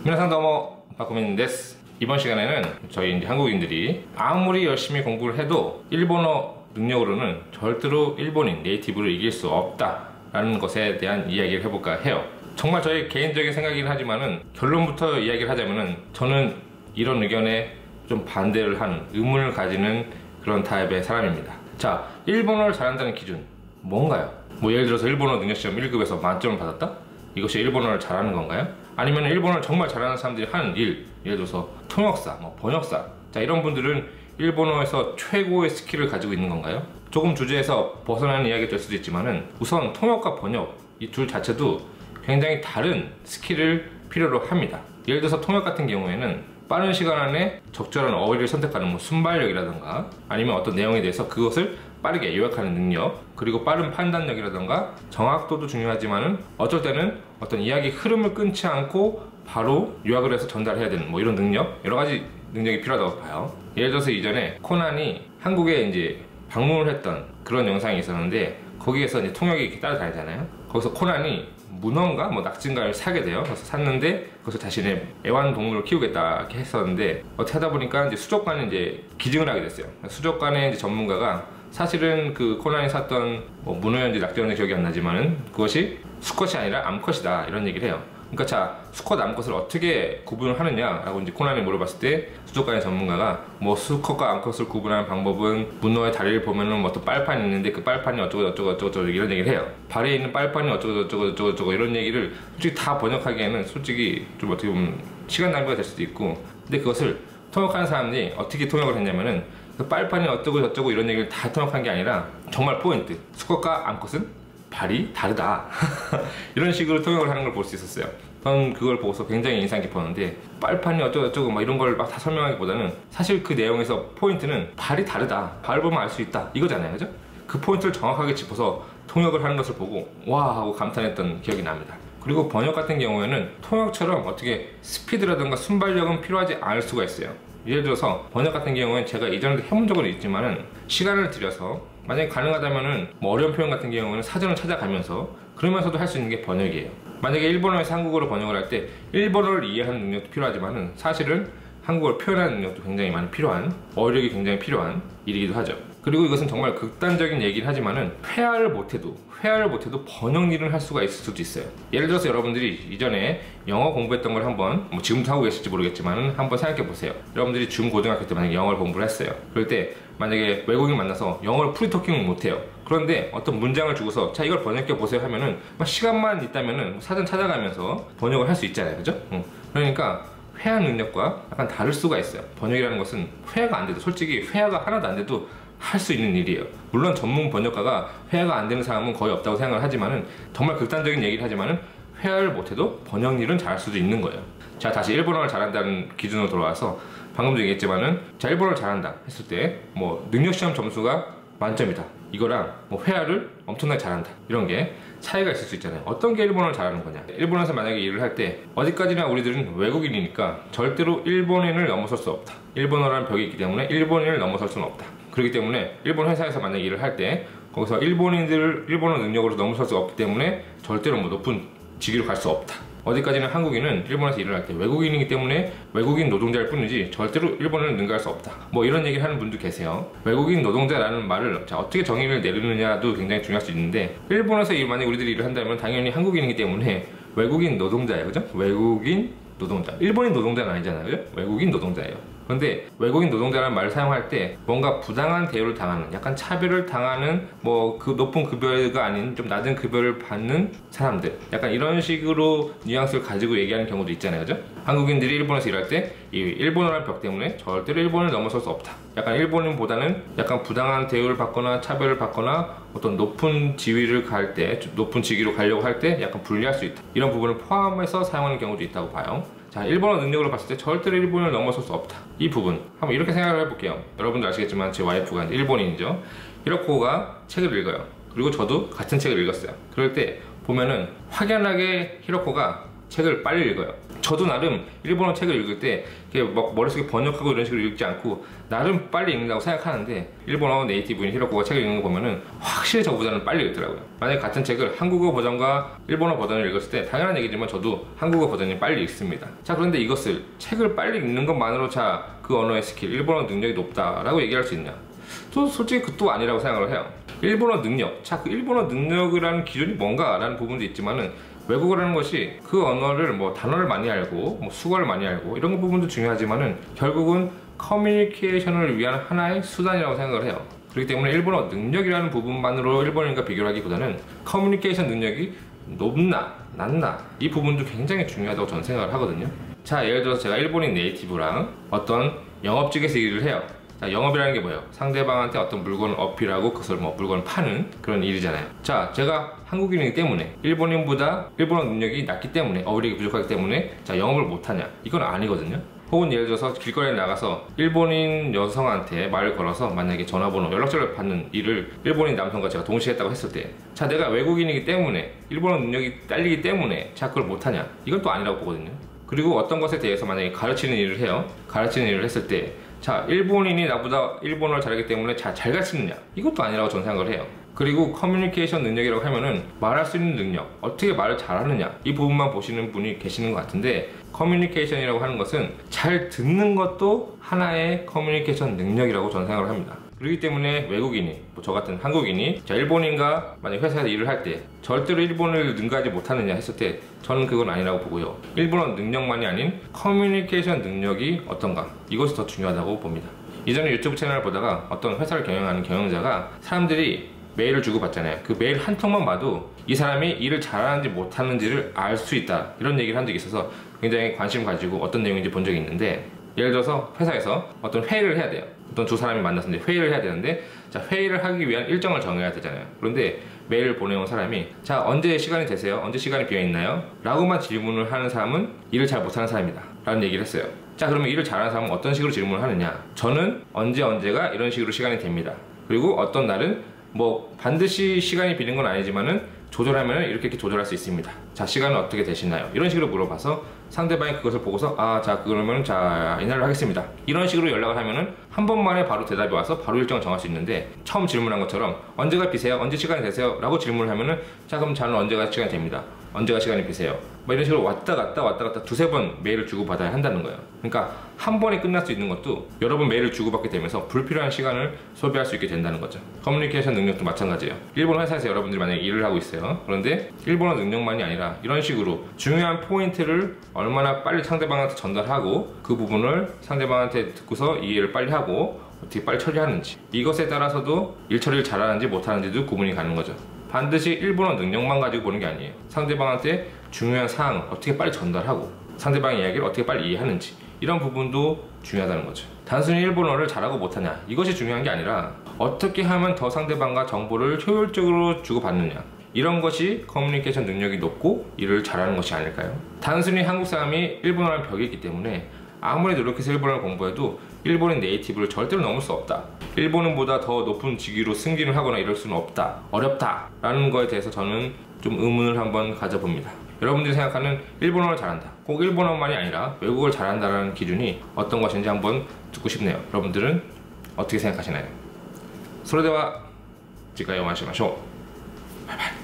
皆さんどうも박구민です. 이번 시간에는 저희 이제 한국인들이 아무리 열심히 공부를 해도 일본어 능력으로는 절대로 일본인 네이티브를 이길 수 없다라는 것에 대한 이야기를 해볼까 해요. 정말 저의 개인적인 생각이긴 하지만은 결론부터 이야기를 하자면은 저는 이런 의견에 좀 반대를 하는 의문을 가지는 그런 타입의 사람입니다. 자, 일본어를 잘한다는 기준 뭔가요? 뭐 예를 들어서 일본어 능력시험 1급에서 만점을 받았다? 이것이 일본어를 잘하는 건가요? 아니면 일본어를 정말 잘하는 사람들이 하는 일, 예를 들어서 통역사, 번역사, 자 이런 분들은 일본어에서 최고의 스킬을 가지고 있는 건가요? 조금 주제에서 벗어나는 이야기가 될 수도 있지만은 우선 통역과 번역 이 둘 자체도 굉장히 다른 스킬을 필요로 합니다. 예를 들어서 통역 같은 경우에는 빠른 시간 안에 적절한 어휘를 선택하는 순발력이라던가 아니면 어떤 내용에 대해서 그것을 빠르게 요약하는 능력, 그리고 빠른 판단력이라던가 정확도도 중요하지만은 어쩔 때는 어떤 이야기 흐름을 끊지 않고 바로 요약을 해서 전달해야 되는 이런 능력, 여러 가지 능력이 필요하다고 봐요. 예를 들어서 이전에 코난이 한국에 이제 방문을 했던 그런 영상이 있었는데 거기에서 이제 통역이 이렇게 따라다니잖아요. 거기서 코난이 문어인가 낙지인가를 사게 돼요. 그래서 샀는데 그것을 자신의 애완동물을 키우겠다 이렇게 했었는데 어떻게 하다 보니까 이제 수족관에 이제 기증을 하게 됐어요. 수족관의 이제 전문가가 사실은 그 코난이 샀던 문어였는지 낙지였는지 기억이 안 나지만은 그것이 수컷이 아니라 암컷이다 이런 얘기를 해요. 그러니까 자, 수컷 암컷을 어떻게 구분을 하느냐라고 이제 코난이 물어봤을 때 수족관의 전문가가 수컷과 암컷을 구분하는 방법은 문어의 다리를 보면은 어떤 빨판이 있는데 그 빨판이 어쩌고 이런 얘기를 해요. 발에 있는 빨판이 어쩌고 이런 얘기를 솔직히 다 번역하기에는 솔직히 좀 어떻게 보면 시간 낭비가 될 수도 있고, 근데 그것을 통역하는 사람들이 어떻게 통역을 했냐면은 그 빨판이 어쩌고 이런 얘기를 다 통역한 게 아니라 정말 포인트, 수컷과 암컷은 발이 다르다 이런 식으로 통역을 하는 걸 볼 수 있었어요. 저는 그걸 보고서 굉장히 인상 깊었는데 빨판이 어쩌고 이런 걸 막 다 설명하기보다는 사실 그 내용에서 포인트는 발이 다르다, 발을 보면 알 수 있다 이거잖아요, 그죠? 그 포인트를 정확하게 짚어서 통역을 하는 것을 보고 와 하고 감탄했던 기억이 납니다. 그리고 번역 같은 경우에는 통역처럼 어떻게 스피드라든가 순발력은 필요하지 않을 수가 있어요. 예를 들어서 번역 같은 경우에는 제가 이전에도 해본 적은 있지만은 시간을 들여서 만약에 가능하다면은 어려운 표현 같은 경우는 사전을 찾아가면서 그러면서도 할 수 있는 게 번역이에요. 만약에 일본어에서 한국어로 번역을 할 때 일본어를 이해하는 능력도 필요하지만은 사실은 한국어를 표현하는 능력도 굉장히 많이 필요한, 어휘력이 굉장히 필요한 일이기도 하죠. 그리고 이것은 정말 극단적인 얘기긴 하지만은 회화를 못해도 번역 일을 할 수가 있을 수도 있어요. 예를 들어서 여러분들이 이전에 영어 공부했던 걸 한번 지금도 하고 계실지 모르겠지만 한번 생각해 보세요. 여러분들이 중고등학교 때 만약에 영어를 공부를 했어요. 그럴 때 만약에 외국인 만나서 영어를 프리토킹을 못해요. 그런데 어떤 문장을 주고서 자 이걸 번역해 보세요 하면은 시간만 있다면은 사전 찾아가면서 번역을 할 수 있잖아요, 그죠? 그러니까 회화 능력과 약간 다를 수가 있어요. 번역이라는 것은 회화가 안 돼도, 솔직히 회화가 하나도 안 돼도 할 수 있는 일이에요. 물론 전문 번역가가 회화가 안 되는 사람은 거의 없다고 생각을 하지만은, 정말 극단적인 얘기를 하지만은 회화를 못해도 번역 일은 잘할 수도 있는 거예요. 자, 다시 일본어를 잘한다는 기준으로 돌아와서 방금도 얘기했지만은 자, 일본어를 잘한다 했을 때 능력시험 점수가 만점이다 이거랑 회화를 엄청나게 잘한다 이런 게 차이가 있을 수 있잖아요. 어떤 게 일본어를 잘하는 거냐. 일본에서 만약에 일을 할 때 어디까지나 우리들은 외국인이니까 절대로 일본인을 넘어설 수 없다. 일본어라는 벽이 있기 때문에 일본인을 넘어설 수는 없다. 그렇기 때문에 일본 회사에서 만약에 일을 할 때 거기서 일본인들을 일본어 능력으로 넘어설 수 없기 때문에 절대로 높은 직위로 갈 수 없다. 어디까지나 한국인은 일본에서 일을 할 때 외국인이기 때문에 외국인 노동자일 뿐이지 절대로 일본어를 능가할 수 없다. 이런 얘기를 하는 분도 계세요. 외국인 노동자라는 말을 어떻게 정의를 내리느냐도 굉장히 중요할 수 있는데, 일본에서 만약에 우리들이 일을 한다면 당연히 한국인이기 때문에 외국인 노동자예요, 그죠? 외국인 노동자, 일본인 노동자는 아니잖아요, 그죠? 외국인 노동자예요. 그런데 외국인 노동자라는 말을 사용할 때 뭔가 부당한 대우를 당하는, 약간 차별을 당하는 그 높은 급여가 아닌 좀 낮은 급여를 받는 사람들, 약간 이런 식으로 뉘앙스를 가지고 얘기하는 경우도 있잖아요, 그죠? 한국인들이 일본에서 일할 때 이 일본어라는 벽 때문에 절대로 일본을 넘어설 수 없다. 약간 일본인보다는 약간 부당한 대우를 받거나 차별을 받거나 어떤 높은 지위를 갈 때, 높은 직위로 가려고 할 때 약간 불리할 수 있다. 이런 부분을 포함해서 사용하는 경우도 있다고 봐요. 자, 일본어 능력으로 봤을 때 절대로 일본을 넘어설 수 없다. 이 부분 한번 이렇게 생각을 해볼게요. 여러분도 아시겠지만 제 와이프가 일본인이죠. 히로코가 책을 읽어요. 그리고 저도 같은 책을 읽었어요. 그럴 때 보면은 확연하게 히로코가 책을 빨리 읽어요. 저도 나름 일본어 책을 읽을 때 막 머릿속에 번역하고 이런 식으로 읽지 않고 나름 빨리 읽는다고 생각하는데 일본어 네이티브인 히로코가 책을 읽는 거 보면은 확실히 저보다는 빨리 읽더라고요. 만약에 같은 책을 한국어 버전과 일본어 버전을 읽었을 때 당연한 얘기지만 저도 한국어 버전이 빨리 읽습니다. 자, 그런데 이것을 책을 빨리 읽는 것만으로 자, 그 언어의 스킬, 일본어 능력이 높다라고 얘기할 수 있냐? 또 솔직히 그것도 아니라고 생각을 해요. 일본어 능력, 자, 그 일본어 능력이라는 기준이 뭔가라는 부분도 있지만은 외국어라는 것이 그 언어를 뭐 단어를 많이 알고 뭐 수어를 많이 알고 이런 부분도 중요하지만은 결국은 커뮤니케이션을 위한 하나의 수단이라고 생각을 해요. 그렇기 때문에 일본어 능력이라는 부분만으로 일본인과 비교를 하기보다는 커뮤니케이션 능력이 높나 낮나 이 부분도 굉장히 중요하다고 저는 생각을 하거든요. 자, 예를 들어서 제가 일본인 네이티브랑 어떤 영업직에서 일을 해요. 자, 영업이라는 게 뭐예요? 상대방한테 어떤 물건을 어필하고 그것을 뭐 물건을 파는 그런 일이잖아요. 자, 제가 한국인이기 때문에 일본인보다 일본어 능력이 낮기 때문에 어휘력이 부족하기 때문에 자, 영업을 못하냐? 이건 아니거든요. 혹은 예를 들어서 길거리에 나가서 일본인 여성한테 말을 걸어서 만약에 전화번호, 연락처를 받는 일을 일본인 남성과 제가 동시에 했다고 했을 때 자, 내가 외국인이기 때문에 일본어 능력이 딸리기 때문에 자, 그걸 못하냐? 이건 또 아니라고 보거든요. 그리고 어떤 것에 대해서 만약에 가르치는 일을 해요. 가르치는 일을 했을 때 자, 일본인이 나보다 일본어를 잘하기 때문에 잘 가르치느냐? 이것도 아니라고 저는 생각을 해요. 그리고 커뮤니케이션 능력이라고 하면은 말할 수 있는 능력, 어떻게 말을 잘하느냐 이 부분만 보시는 분이 계시는 것 같은데 커뮤니케이션이라고 하는 것은 잘 듣는 것도 하나의 커뮤니케이션 능력이라고 저는 생각을 합니다. 그렇기 때문에 외국인이, 뭐 저 같은 한국인이 자, 일본인과 만약 회사에서 일을 할 때 절대로 일본어를 능가하지 못하느냐 했을 때 저는 그건 아니라고 보고요. 일본어 능력만이 아닌 커뮤니케이션 능력이 어떤가 이것이 더 중요하다고 봅니다. 이전에 유튜브 채널을 보다가 어떤 회사를 경영하는 경영자가 사람들이 메일을 주고받잖아요. 그 메일 한 통만 봐도 이 사람이 일을 잘하는지 못하는지를 알 수 있다 이런 얘기를 한 적이 있어서 굉장히 관심 가지고 어떤 내용인지 본 적이 있는데 예를 들어서 회사에서 어떤 회의를 해야 돼요. 어떤 두 사람이 만났는데 회의를 해야 되는데 자, 회의를 하기 위한 일정을 정해야 되잖아요. 그런데 메일을 보내온 사람이 자, 언제 시간이 되세요? 언제 시간이 비어있나요? 라고만 질문을 하는 사람은 일을 잘 못하는 사람이다 라는 얘기를 했어요. 자, 그러면 일을 잘하는 사람은 어떤 식으로 질문을 하느냐? 저는 언제가 이런 식으로 시간이 됩니다. 그리고 어떤 날은 뭐 반드시 시간이 비는 건 아니지만은 조절하면 이렇게 조절할 수 있습니다. 자, 시간은 어떻게 되시나요? 이런 식으로 물어봐서 상대방이 그것을 보고서 아, 자, 그러면 자, 이날로 하겠습니다. 이런 식으로 연락을 하면은 한 번만에 바로 대답이 와서 바로 일정을 정할 수 있는데 처음 질문한 것처럼 언제가 비세요? 언제 시간이 되세요? 라고 질문을 하면은 자, 그럼 저는 언제가 시간이 됩니다. 언제가 시간이 비세요? 뭐 이런 식으로 왔다 갔다 두세 번 메일을 주고받아야 한다는 거예요. 그러니까 한 번에 끝날 수 있는 것도 여러 번 메일을 주고받게 되면서 불필요한 시간을 소비할 수 있게 된다는 거죠. 커뮤니케이션 능력도 마찬가지예요. 일본 회사에서 여러분들이 만약에 일을 하고 있어요. 그런데 일본어 능력만이 아니라 이런 식으로 중요한 포인트를 얼마나 빨리 상대방한테 전달하고 그 부분을 상대방한테 듣고서 이해를 빨리 하고 어떻게 빨리 처리하는지 이것에 따라서도 일 처리를 잘하는지 못하는지도 구분이 가는 거죠. 반드시 일본어 능력만 가지고 보는 게 아니에요. 상대방한테 중요한 사항을 어떻게 빨리 전달하고 상대방의 이야기를 어떻게 빨리 이해하는지 이런 부분도 중요하다는 거죠. 단순히 일본어를 잘하고 못하냐 이것이 중요한 게 아니라 어떻게 하면 더 상대방과 정보를 효율적으로 주고받느냐 이런 것이 커뮤니케이션 능력이 높고 일을 잘하는 것이 아닐까요? 단순히 한국 사람이 일본어라는 벽이 있기 때문에 아무리 노력해서 일본어를 공부해도 일본인 네이티브를 절대로 넘을 수 없다. 일본인보다 더 높은 직위로 승진을 하거나 이럴 수는 없다. 어렵다. 라는 거에 대해서 저는 좀 의문을 한번 가져봅니다. 여러분들이 생각하는 일본어를 잘한다. 꼭 일본어만이 아니라 외국어를 잘한다는 기준이 어떤 것인지 한번 듣고 싶네요. 여러분들은 어떻게 생각하시나요? それでは次回お会いしましょう。バイバイ。